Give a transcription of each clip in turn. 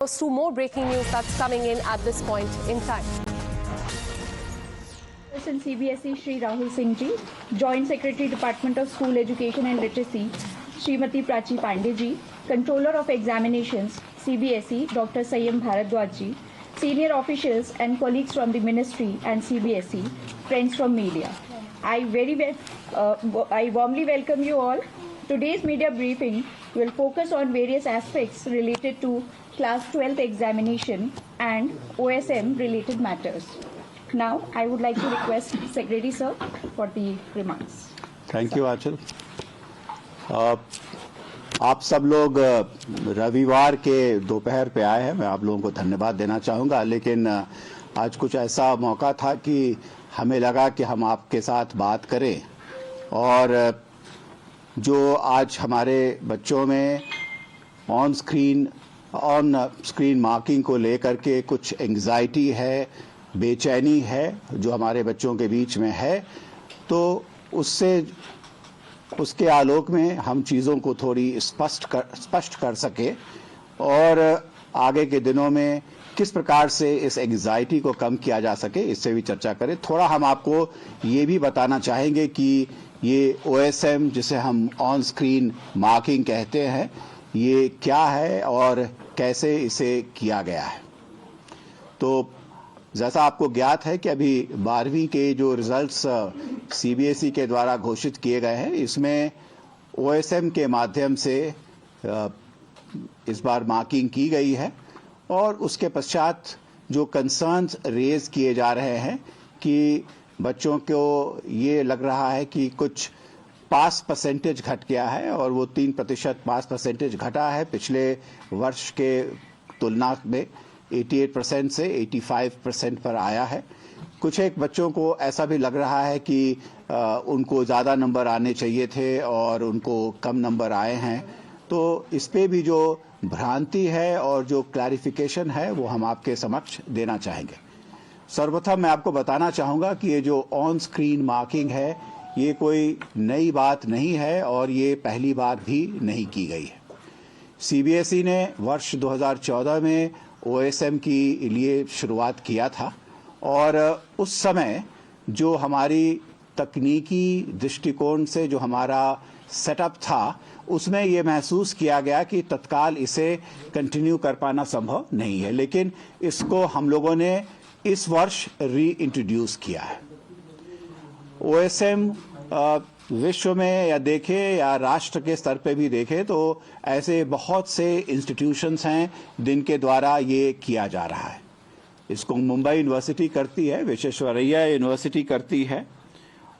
To more breaking news that's coming in at this point in time. Person CBSE Shri Rahul Singh Ji, Joint Secretary Department of School Education and Literacy Srimati Prachi Pandey Ji, Controller of Examinations CBSE Dr. Sayyam Bharadwaj Ji, senior officials and colleagues from the Ministry and CBSE, friends from media. I warmly welcome you all. Today's media briefing will focus on various aspects related to Class 12th examination and OSM related matters. Now, I would like to request Secretary Sir for the remarks. Thank you, आंचल। आप सब लोग रविवार के दोपहर पे आए हैं, मैं आप लोगों को धन्यवाद देना चाहूँगा। लेकिन आज कुछ ऐसा मौका था कि हमें लगा कि हम आपके साथ बात करें, और जो आज हमारे बच्चों में ऑन स्क्रीन मार्किंग को लेकर के कुछ एंग्जाइटी है, बेचैनी है जो हमारे बच्चों के बीच में है, तो उसके आलोक में हम चीज़ों को थोड़ी स्पष्ट कर सके और आगे के दिनों में किस प्रकार से इस एंग्जाइटी को कम किया जा सके, इससे भी चर्चा करें। थोड़ा हम आपको ये भी बताना चाहेंगे कि ये OSM जिसे हम ऑन स्क्रीन मार्किंग कहते हैं, ये क्या है और कैसे इसे किया गया है। तो जैसा आपको ज्ञात है कि अभी 12वीं के जो रिजल्ट्स CBSE के द्वारा घोषित किए गए हैं, इसमें OSM के माध्यम से इस बार मार्किंग की गई है। और उसके पश्चात जो कंसर्न्स रेज किए जा रहे हैं कि बच्चों को ये लग रहा है कि कुछ पास परसेंटेज घट गया है, और वो 3% पास परसेंटेज घटा है पिछले वर्ष के तुलना में। 88% से 85% पर आया है। कुछ एक बच्चों को ऐसा भी लग रहा है कि उनको ज़्यादा नंबर आने चाहिए थे और उनको कम नंबर आए हैं। तो इस पे भी जो भ्रांति है और जो क्लैरिफिकेशन है वो हम आपके समक्ष देना चाहेंगे। सर्वप्रथम मैं आपको बताना चाहूँगा कि ये जो ऑन स्क्रीन मार्किंग है, ये कोई नई बात नहीं है और ये पहली बार भी नहीं की गई है। CBSE ने वर्ष 2014 में OSM की लिए शुरुआत किया था, और उस समय जो हमारी तकनीकी दृष्टिकोण से जो हमारा सेटअप था, उसमें ये महसूस किया गया कि तत्काल इसे कंटिन्यू कर पाना संभव नहीं है, लेकिन इसको हम लोगों ने इस वर्ष री-इंट्रोड्यूस किया है। OSM विश्व में या देखें या राष्ट्र के स्तर पे भी देखें तो ऐसे बहुत से इंस्टीट्यूशंस हैं जिनके द्वारा ये किया जा रहा है। इसको मुंबई यूनिवर्सिटी करती है, विश्वेश्वरैया यूनिवर्सिटी करती है,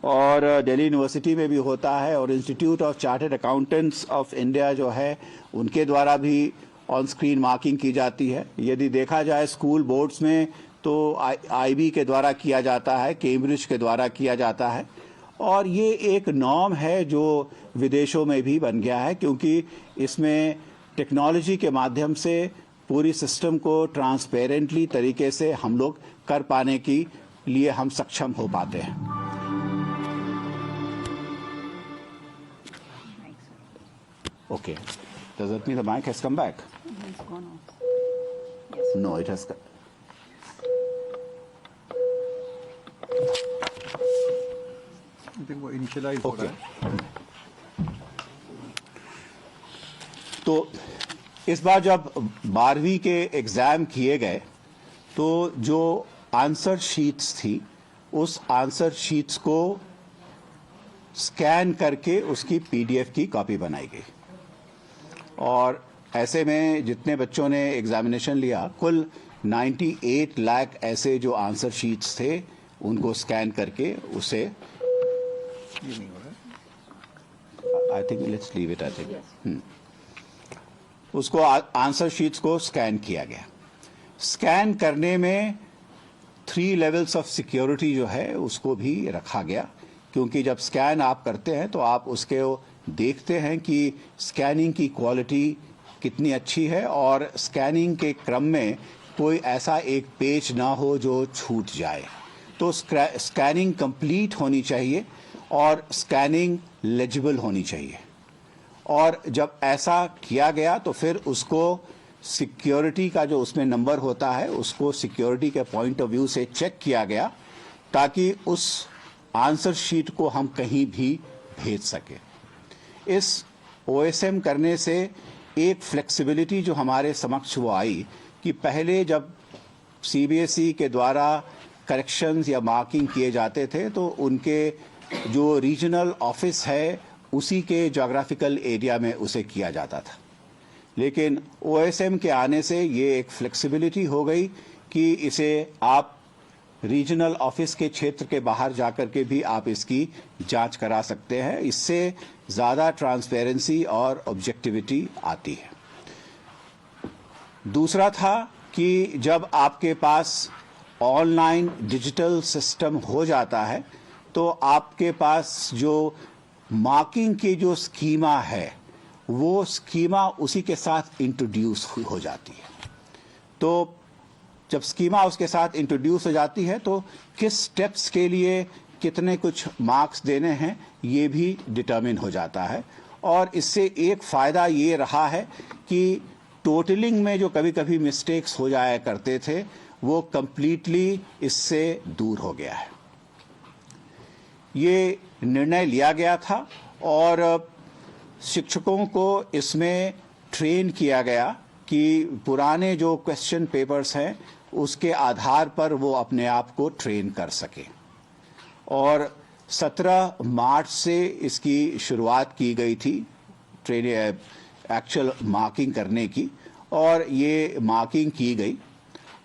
और दिल्ली यूनिवर्सिटी में भी होता है, और institute of chartered accountants of India जो है उनके द्वारा भी ऑन स्क्रीन मार्किंग की जाती है। यदि देखा जाए स्कूल बोर्ड्स में तो IB के द्वारा किया जाता है, कैम्ब्रिज के द्वारा किया जाता है, और ये एक नॉर्म है जो विदेशों में भी बन गया है, क्योंकि इसमें टेक्नोलॉजी के माध्यम से पूरी सिस्टम को ट्रांसपेरेंटली तरीके से हम लोग कर पाने के लिए हम सक्षम हो पाते हैं। Okay. Does that mean the mic has come back? It's gone off. Yes. No, it has. I think वो इनिशियलाइज हो रहा है। तो इस बार जब 12वीं के एग्जाम किए गए तो जो आंसर शीट्स थी, उस आंसर शीट्स को स्कैन करके उसकी PDF की कॉपी बनाई गई, और ऐसे में जितने बच्चों ने एग्जामिनेशन लिया, कुल 98 लाख ऐसे जो आंसर शीट्स थे उनको स्कैन करके उसे I think let's leave it, I think उसको आंसर शीट्स को स्कैन किया गया। स्कैन करने में 3 लेवल्स ऑफ सिक्योरिटी जो है उसको भी रखा गया, क्योंकि जब स्कैन आप करते हैं तो आप उसके देखते हैं कि स्कैनिंग की क्वालिटी कितनी अच्छी है, और स्कैनिंग के क्रम में कोई ऐसा एक पेज ना हो जो छूट जाए। तो स्कैनिंग कंप्लीट होनी चाहिए और स्कैनिंग लेजिबल होनी चाहिए। और जब ऐसा किया गया तो फिर उसको सिक्योरिटी का जो उसमें नंबर होता है उसको सिक्योरिटी के पॉइंट ऑफ व्यू से चेक किया गया ताकि उस आंसर शीट को हम कहीं भी भेज सके। इस OSM करने से एक फ्लेक्सिबिलिटी जो हमारे समक्ष वो आई कि पहले जब CBSE के द्वारा करेक्शंस या मार्किंग किए जाते थे तो उनके जो रीजनल ऑफिस है उसी के जोग्राफिकल एरिया में उसे किया जाता था, लेकिन OSM के आने से ये एक फ्लेक्सिबिलिटी हो गई कि इसे आप रीजनल ऑफिस के क्षेत्र के बाहर जाकर के भी आप इसकी जांच करा सकते हैं। इससे ज़्यादा ट्रांसपेरेंसी और ऑब्जेक्टिविटी आती है। दूसरा था कि जब आपके पास ऑनलाइन डिजिटल सिस्टम हो जाता है तो आपके पास जो मार्किंग की जो स्कीमा है वो स्कीमा उसी के साथ इंट्रोड्यूस हो जाती है। तो जब स्कीमा उसके साथ इंट्रोड्यूस हो जाती है तो किस स्टेप्स के लिए कितने कुछ मार्क्स देने हैं ये भी डिटरमिन हो जाता है। और इससे एक फ़ायदा ये रहा है कि टोटलिंग में जो कभी कभी मिस्टेक्स हो जाया करते थे वो कंप्लीटली इससे दूर हो गया है। ये निर्णय लिया गया था और शिक्षकों को इसमें ट्रेन किया गया कि पुराने जो क्वेश्चन पेपर्स हैं उसके आधार पर वो अपने आप को ट्रेन कर सकें। और 17 मार्च से इसकी शुरुआत की गई थी एक्चुअल मार्किंग करने की, और ये मार्किंग की गई।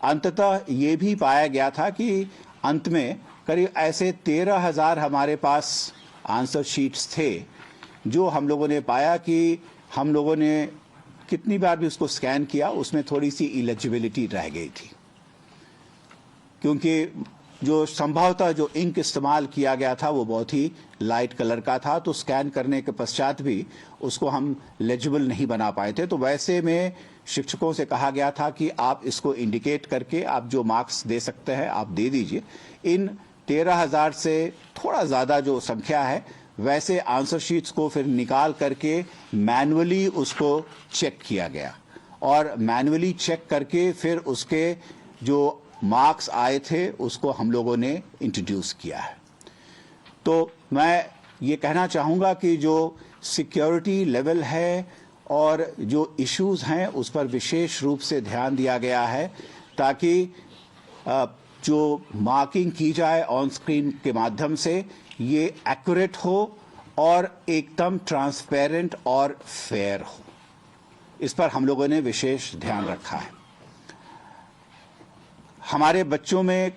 अंततः ये भी पाया गया था कि अंत में करीब ऐसे 13,000 हमारे पास आंसर शीट्स थे जो हम लोगों ने पाया कि हम लोगों ने कितनी बार भी उसको स्कैन किया उसमें थोड़ी सी इलिजिबिलिटी रह गई थी, क्योंकि जो संभवतः जो इंक इस्तेमाल किया गया था वो बहुत ही लाइट कलर का था, तो स्कैन करने के पश्चात भी उसको हम लेजिबल नहीं बना पाए थे। तो वैसे में शिक्षकों से कहा गया था कि आप इसको इंडिकेट करके आप जो मार्क्स दे सकते हैं आप दे दीजिए। इन 13,000 से थोड़ा ज़्यादा जो संख्या है वैसे आंसर शीट्स को फिर निकाल करके मैनुअली उसको चेक किया गया, और मैनुअली चेक करके फिर उसके जो मार्क्स आए थे उसको हम लोगों ने इंट्रोड्यूस किया है। तो मैं ये कहना चाहूँगा कि जो सिक्योरिटी लेवल है और जो इश्यूज हैं उस पर विशेष रूप से ध्यान दिया गया है ताकि जो मार्किंग की जाए ऑन स्क्रीन के माध्यम से ये एक्यूरेट हो और एकदम ट्रांसपेरेंट और फेयर हो। इस पर हम लोगों ने विशेष ध्यान रखा है। हमारे बच्चों में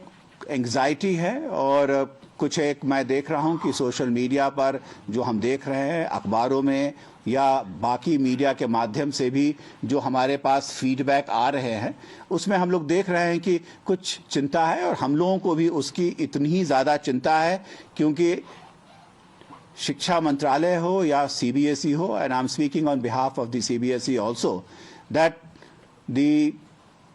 एंग्जाइटी है, और कुछ एक मैं देख रहा हूं कि सोशल मीडिया पर जो हम देख रहे हैं, अखबारों में या बाकी मीडिया के माध्यम से भी जो हमारे पास फीडबैक आ रहे हैं उसमें हम लोग देख रहे हैं कि कुछ चिंता है, और हम लोगों को भी उसकी इतनी ही ज़्यादा चिंता है क्योंकि शिक्षा मंत्रालय हो या CBSE हो, and I'm speaking on behalf of the CBSE also, that the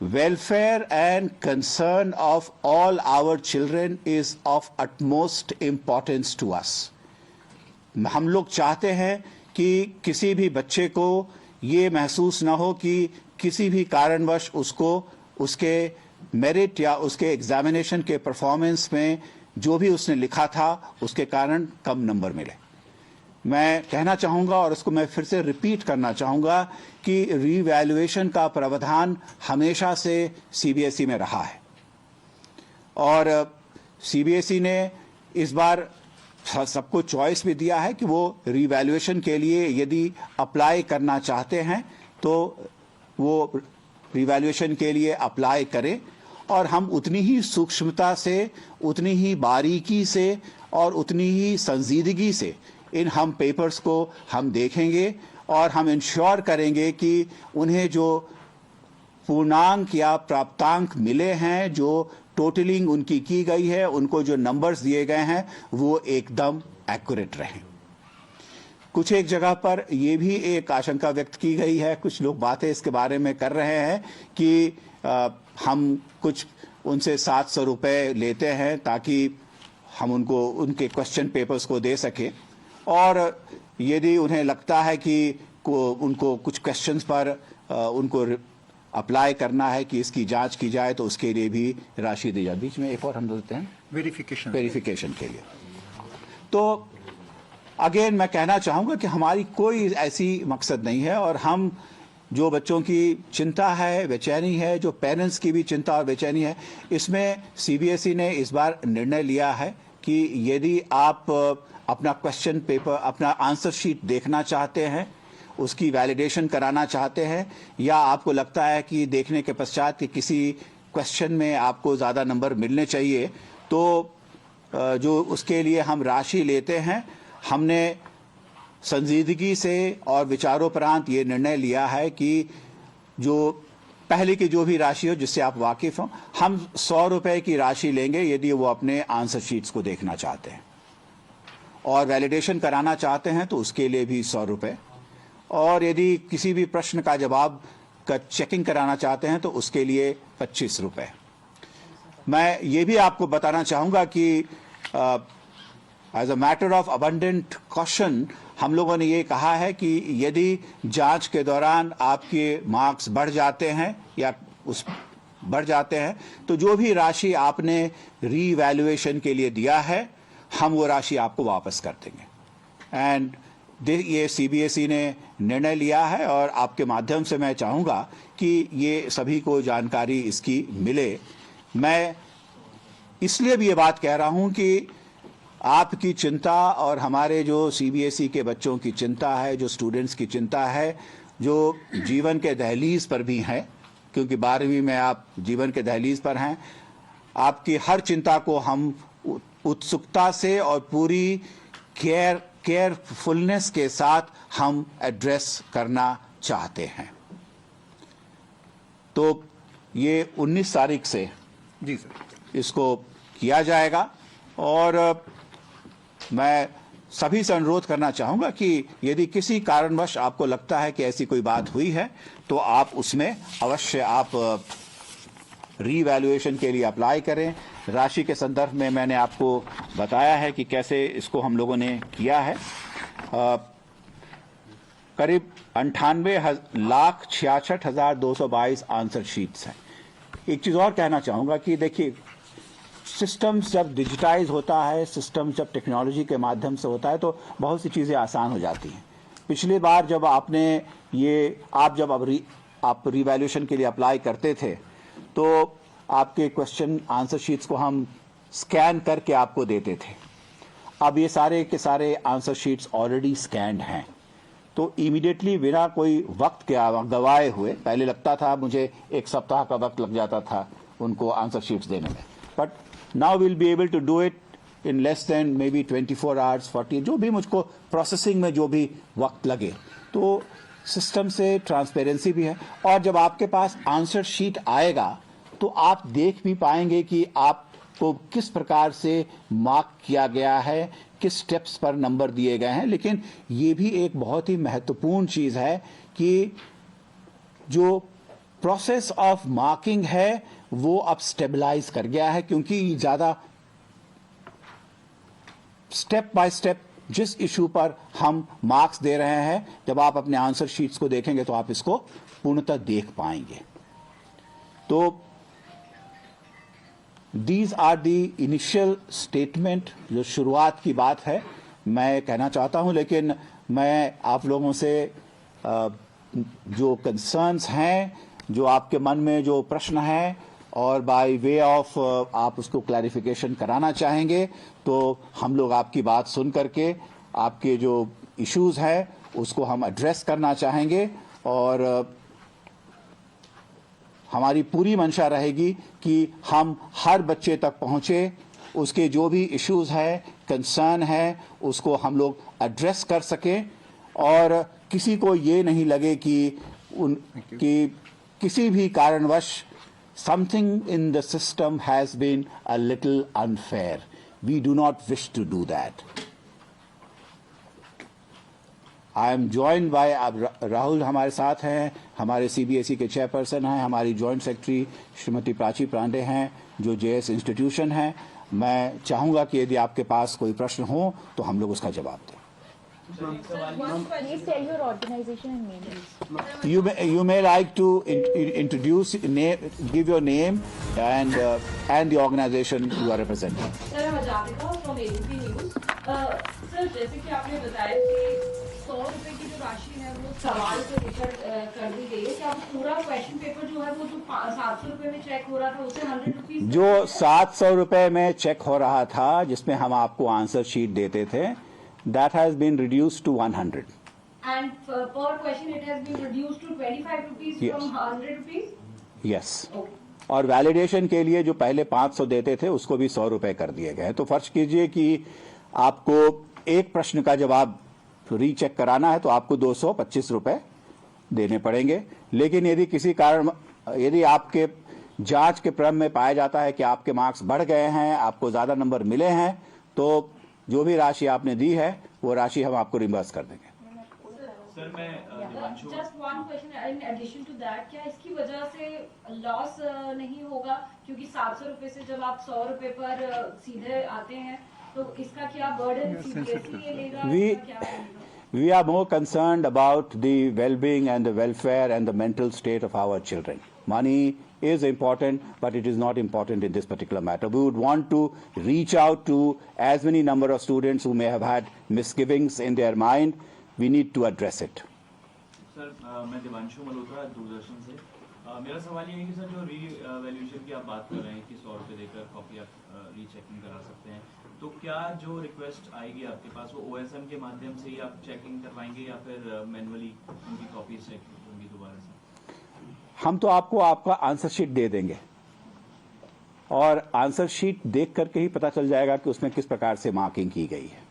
welfare and concern of all our children is of utmost importance to us. हम लोग चाहते हैं कि किसी भी बच्चे को ये महसूस ना हो कि किसी भी कारणवश उसको उसके मेरिट या उसके एग्जामिनेशन के परफॉर्मेंस में जो भी उसने लिखा था उसके कारण कम नंबर मिले। मैं कहना चाहूँगा और उसको मैं फिर से रिपीट करना चाहूँगा कि रीवैल्यूएशन का प्रावधान हमेशा से CBSE में रहा है, और CBSE ने इस बार सबको चॉइस भी दिया है कि वो रीवैल्यूएशन के लिए यदि अप्लाई करना चाहते हैं तो वो रीवैल्यूएशन के लिए अप्लाई करें, और हम उतनी ही सूक्ष्मता से, उतनी ही बारीकी से और उतनी ही संजीदगी से इन हम पेपर्स को हम देखेंगे, और हम इंश्योर करेंगे कि उन्हें जो पूर्णांक या प्राप्तांक मिले हैं, जो टोटलिंग उनकी की गई है, उनको जो नंबर्स दिए गए हैं वो एकदम एक्यूरेट रहें। कुछ एक जगह पर ये भी एक आशंका व्यक्त की गई है, कुछ लोग बातें इसके बारे में कर रहे हैं कि हम कुछ उनसे 700 रुपये लेते हैं ताकि हम उनको उनके क्वेश्चन पेपर्स को दे सकें, और यदि उन्हें लगता है कि उनको कुछ क्वेश्चंस पर उनको अप्लाई करना है कि इसकी जांच की जाए तो उसके लिए भी राशि दी जाए। बीच में एक और हम देते हैं वेरिफिकेशन के लिए। तो अगेन मैं कहना चाहूँगा कि हमारी कोई ऐसी मकसद नहीं है, और हम जो बच्चों की चिंता है, बेचैनी है, जो पेरेंट्स की भी चिंता और बेचैनी है, इसमें सीबीएसई ने इस बार निर्णय लिया है कि यदि आप अपना क्वेश्चन पेपर, अपना आंसर शीट देखना चाहते हैं, उसकी वैलिडेशन कराना चाहते हैं, या आपको लगता है कि देखने के पश्चात कि किसी क्वेश्चन में आपको ज़्यादा नंबर मिलने चाहिए, तो जो उसके लिए हम राशि लेते हैं, हमने संजीदगी से और विचारोपरांत ये निर्णय लिया है कि जो पहले की जो भी राशि हो जिससे आप वाकिफ हो, हम 100 रुपए की राशि लेंगे यदि वो अपने आंसर शीट्स को देखना चाहते हैं, और वैलिडेशन कराना चाहते हैं तो उसके लिए भी 100 रुपए, और यदि किसी भी प्रश्न का जवाब का चेकिंग कराना चाहते हैं तो उसके लिए 25 रुपए। मैं ये भी आपको बताना चाहूँगा कि as a matter of abundant caution हम लोगों ने ये कहा है कि यदि जांच के दौरान आपके मार्क्स बढ़ जाते हैं या उस बढ़ जाते हैं, तो जो भी राशि आपने रीवैल्यूएशन के लिए दिया है, हम वो राशि आपको वापस कर देंगे। एंड ये सीबीएसई ने निर्णय लिया है, और आपके माध्यम से मैं चाहूँगा कि ये सभी को जानकारी इसकी मिले। मैं इसलिए भी ये बात कह रहा हूँ कि आपकी चिंता और हमारे जो सीबीएसई के बच्चों की चिंता है, जो स्टूडेंट्स की चिंता है, जो जीवन के दहलीज पर भी हैं, क्योंकि 12वीं में आप जीवन के दहलीज पर हैं, आपकी हर चिंता को हम उत्सुकता से और पूरी केयरफुलनेस के साथ हम एड्रेस करना चाहते हैं। तो ये 19 तारीख से जी सर इसको किया जाएगा, और मैं सभी से अनुरोध करना चाहूँगा कि यदि किसी कारणवश आपको लगता है कि ऐसी कोई बात हुई है, तो आप उसमें अवश्य आप रीवैल्यूएशन के लिए अप्लाई करें। राशि के संदर्भ में मैंने आपको बताया है कि कैसे इसको हम लोगों ने किया है। करीब 98,66,222 आंसर शीट्स हैं। एक चीज़ और कहना चाहूँगा कि देखिए, सिस्टम्स जब डिजिटाइज होता है, सिस्टम जब टेक्नोलॉजी के माध्यम से होता है, तो बहुत सी चीज़ें आसान हो जाती हैं। पिछली बार जब आपने ये आप रीवैल्यूएशन के लिए अप्लाई करते थे, तो आपके क्वेश्चन आंसर शीट्स को हम स्कैन करके आपको देते थे। अब ये सारे के सारे आंसर शीट्स ऑलरेडी स्कैन्ड हैं, तो इमीडिएटली बिना कोई वक्त के गवाए हुए, पहले लगता था मुझे 1 सप्ताह का वक्त लग जाता था उनको आंसर शीट्स देने में, but now will be able to do it in less than may be 24 hours 40, जो भी मुझको प्रोसेसिंग में जो भी वक्त लगे। तो सिस्टम से ट्रांसपेरेंसी भी है, और जब आपके पास आंसर शीट आएगा तो आप देख भी पाएंगे कि आपको किस प्रकार से मार्क किया गया है, किस स्टेप्स पर नंबर दिए गए हैं। लेकिन ये भी एक बहुत ही महत्वपूर्ण चीज़ है कि जो प्रोसेस ऑफ मार्किंग है वो अब स्टेबलाइज कर गया है, क्योंकि ज़्यादा स्टेप बाय स्टेप जिस इशू पर हम मार्क्स दे रहे हैं, जब आप अपने आंसर शीट्स को देखेंगे तो आप इसको पूर्णतः देख पाएंगे। तो these are the initial statement, जो शुरुआत की बात है, मैं कहना चाहता हूं। लेकिन मैं आप लोगों से जो कंसर्न्स हैं, जो आपके मन में जो प्रश्न हैं, और बाय वे ऑफ आप उसको क्लैरिफिकेशन कराना चाहेंगे, तो हम लोग आपकी बात सुन करके आपके जो इश्यूज हैं उसको हम एड्रेस करना चाहेंगे, और हमारी पूरी मंशा रहेगी कि हम हर बच्चे तक पहुंचे, उसके जो भी इश्यूज हैं, कंसर्न है, उसको हम लोग एड्रेस कर सकें, और किसी को ये नहीं लगे कि किसी भी कारणवश something in the system has been a little unfair. We do not wish to do that. I am joined by Rahul हमारे साथ हैं, हमारे सीबीएसई के चेयरपर्सन हैं, हमारी जॉइंट सेक्रेटरी श्रीमती प्राची पांडे हैं, जो जेएस इंस्टीट्यूशन है। मैं चाहूँगा कि यदि आपके पास कोई प्रश्न हो तो हम लोग उसका जवाब दें। Please tell your organization and name. You may like to introduce name, give your name and the organization you are representing. Sir मैं जातिका फ्रॉम एबीपी न्यूज। सर जैसे कि आपने बताया कि 100 रुपए की जो राशि है वो सवाल से लेकर कर दी गई है। क्या आप पूरा क्वेश्चन पेपर जो है वो जो 700 रुपए में चेक हो रहा था उसे 100 रुपीज जो 700 रुपए में चेक हो रहा था जिसमें हम आपको आंसर शीट देते थे, that has been reduced to 100. and per question it has been reduced to 25 rupees Yes. from 100 rupees? Yes. Okay. और वैलिडेशन के लिए जो पहले 500 देते थे उसको भी 100 रुपए कर दिए गए। तो फर्ज कीजिए कि आपको एक प्रश्न का जवाब रीचेक कराना है तो आपको 225 रुपए देने पड़ेंगे। लेकिन यदि किसी कारण यदि आपके जांच के क्रम में पाया जाता है कि आपके मार्क्स बढ़ गए हैं, आपको ज्यादा नंबर मिले हैं, तो जो भी राशि आपने दी है वो राशि हम आपको रिम्बर्स कर देंगे। सर मैं Divanshu just one question in addition to that, क्या इसकी वजह से लॉस नहीं होगा? क्योंकि 700 रुपए से जब आप 100 रुपए पर सीधे आते हैं तो इसका क्या बर्डन सीबीएसई लेगा? क्या रहेगा? We are more concerned about the well-being and the welfare and the mental state of our children. Money is important, but it is not important in this particular matter. We would want to reach out to as many number of students who may have had misgivings in their mind. We need to address it. Sir मैं दिवांशु मल्होत्रा दूरदर्शन से। मेरा सवाल ये है कि sir जो re-evaluation की आप बात कर रहे हैं कि 100 रुपये देकर कॉपी आप रीचेकिंग करा सकते हैं, तो क्या जो रिक्वेस्ट आएगी आपके पास वो OSM के माध्यम से ही आप चेकिंग करवाएंगे या फिर मैनुअली उनकी कॉपीज चेक होंगी दोबारा से? हम तो आपको आपका आंसर शीट दे देंगे और आंसर शीट देख करके ही पता चल जाएगा कि उसमें किस प्रकार से मार्किंग की गई है।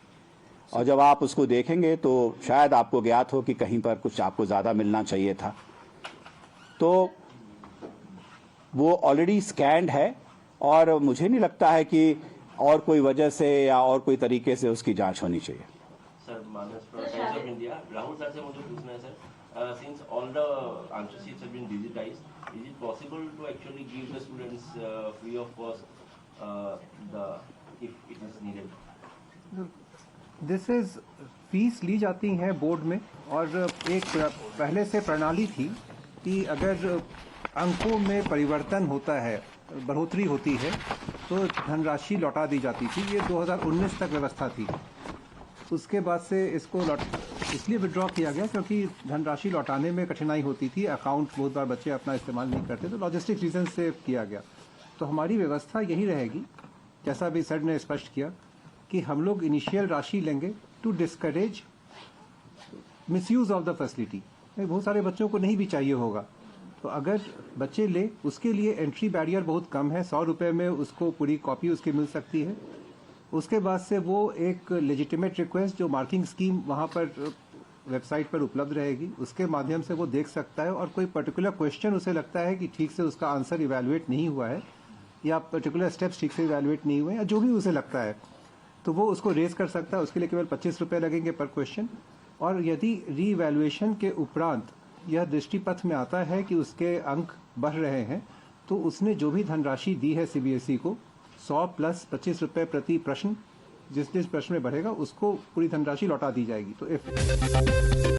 और जब आप उसको देखेंगे तो शायद आपको ज्ञात हो कि कहीं पर कुछ आपको ज्यादा मिलना चाहिए था, तो वो ऑलरेडी स्कैन्ड है और मुझे नहीं लगता है कि और कोई वजह से या और कोई तरीके से उसकी जांच होनी चाहिए। Sir Manas from Times of India, Rahul sir से मुझे पूछना है sir, since all the answer sheets have been digitized, is it possible to actually give the students free of cost the if it is needed? This is fees ली जाती हैं board में और एक पहले से प्रणाली थी कि अगर अंकों में परिवर्तन होता है, बढ़ोतरी होती है, तो धनराशि लौटा दी जाती थी। ये 2019 तक व्यवस्था थी। उसके बाद से इसको इसलिए विड्रॉ किया गया क्योंकि धनराशि लौटाने में कठिनाई होती थी, अकाउंट बहुत बार बच्चे अपना इस्तेमाल नहीं करते, तो लॉजिस्टिक रीजन से किया गया। तो हमारी व्यवस्था यही रहेगी, जैसा भी सर ने स्पष्ट किया, कि हम लोग इनिशियल राशि लेंगे to discourage misuse of the facility. बहुत सारे बच्चों को नहीं भी चाहिए होगा, तो अगर बच्चे ले उसके लिए एंट्री बैरियर बहुत कम है, 100 रुपये में उसको पूरी कॉपी उसकी मिल सकती है। उसके बाद से वो एक लेजिटिमेट रिक्वेस्ट जो मार्किंग स्कीम वहाँ पर वेबसाइट पर उपलब्ध रहेगी, उसके माध्यम से वो देख सकता है और कोई पर्टिकुलर क्वेश्चन उसे लगता है कि ठीक से उसका आंसर इवैल्यूएट नहीं हुआ है या पर्टिकुलर स्टेप्स ठीक से इवैल्यूएट नहीं हुए या जो भी उसे लगता है, तो वो उसको रेज कर सकता है। उसके लिए केवल 25 रुपये लगेंगे पर क्वेश्चन। और यदि रीवैल्यूएशन के उपरांत यह दृष्टिपथ में आता है कि उसके अंक बढ़ रहे हैं, तो उसने जो भी धनराशि दी है सीबीएसई को 100 प्लस 25 रुपये प्रति प्रश्न, जिस जिस प्रश्न में बढ़ेगा उसको पूरी धनराशि लौटा दी जाएगी। तो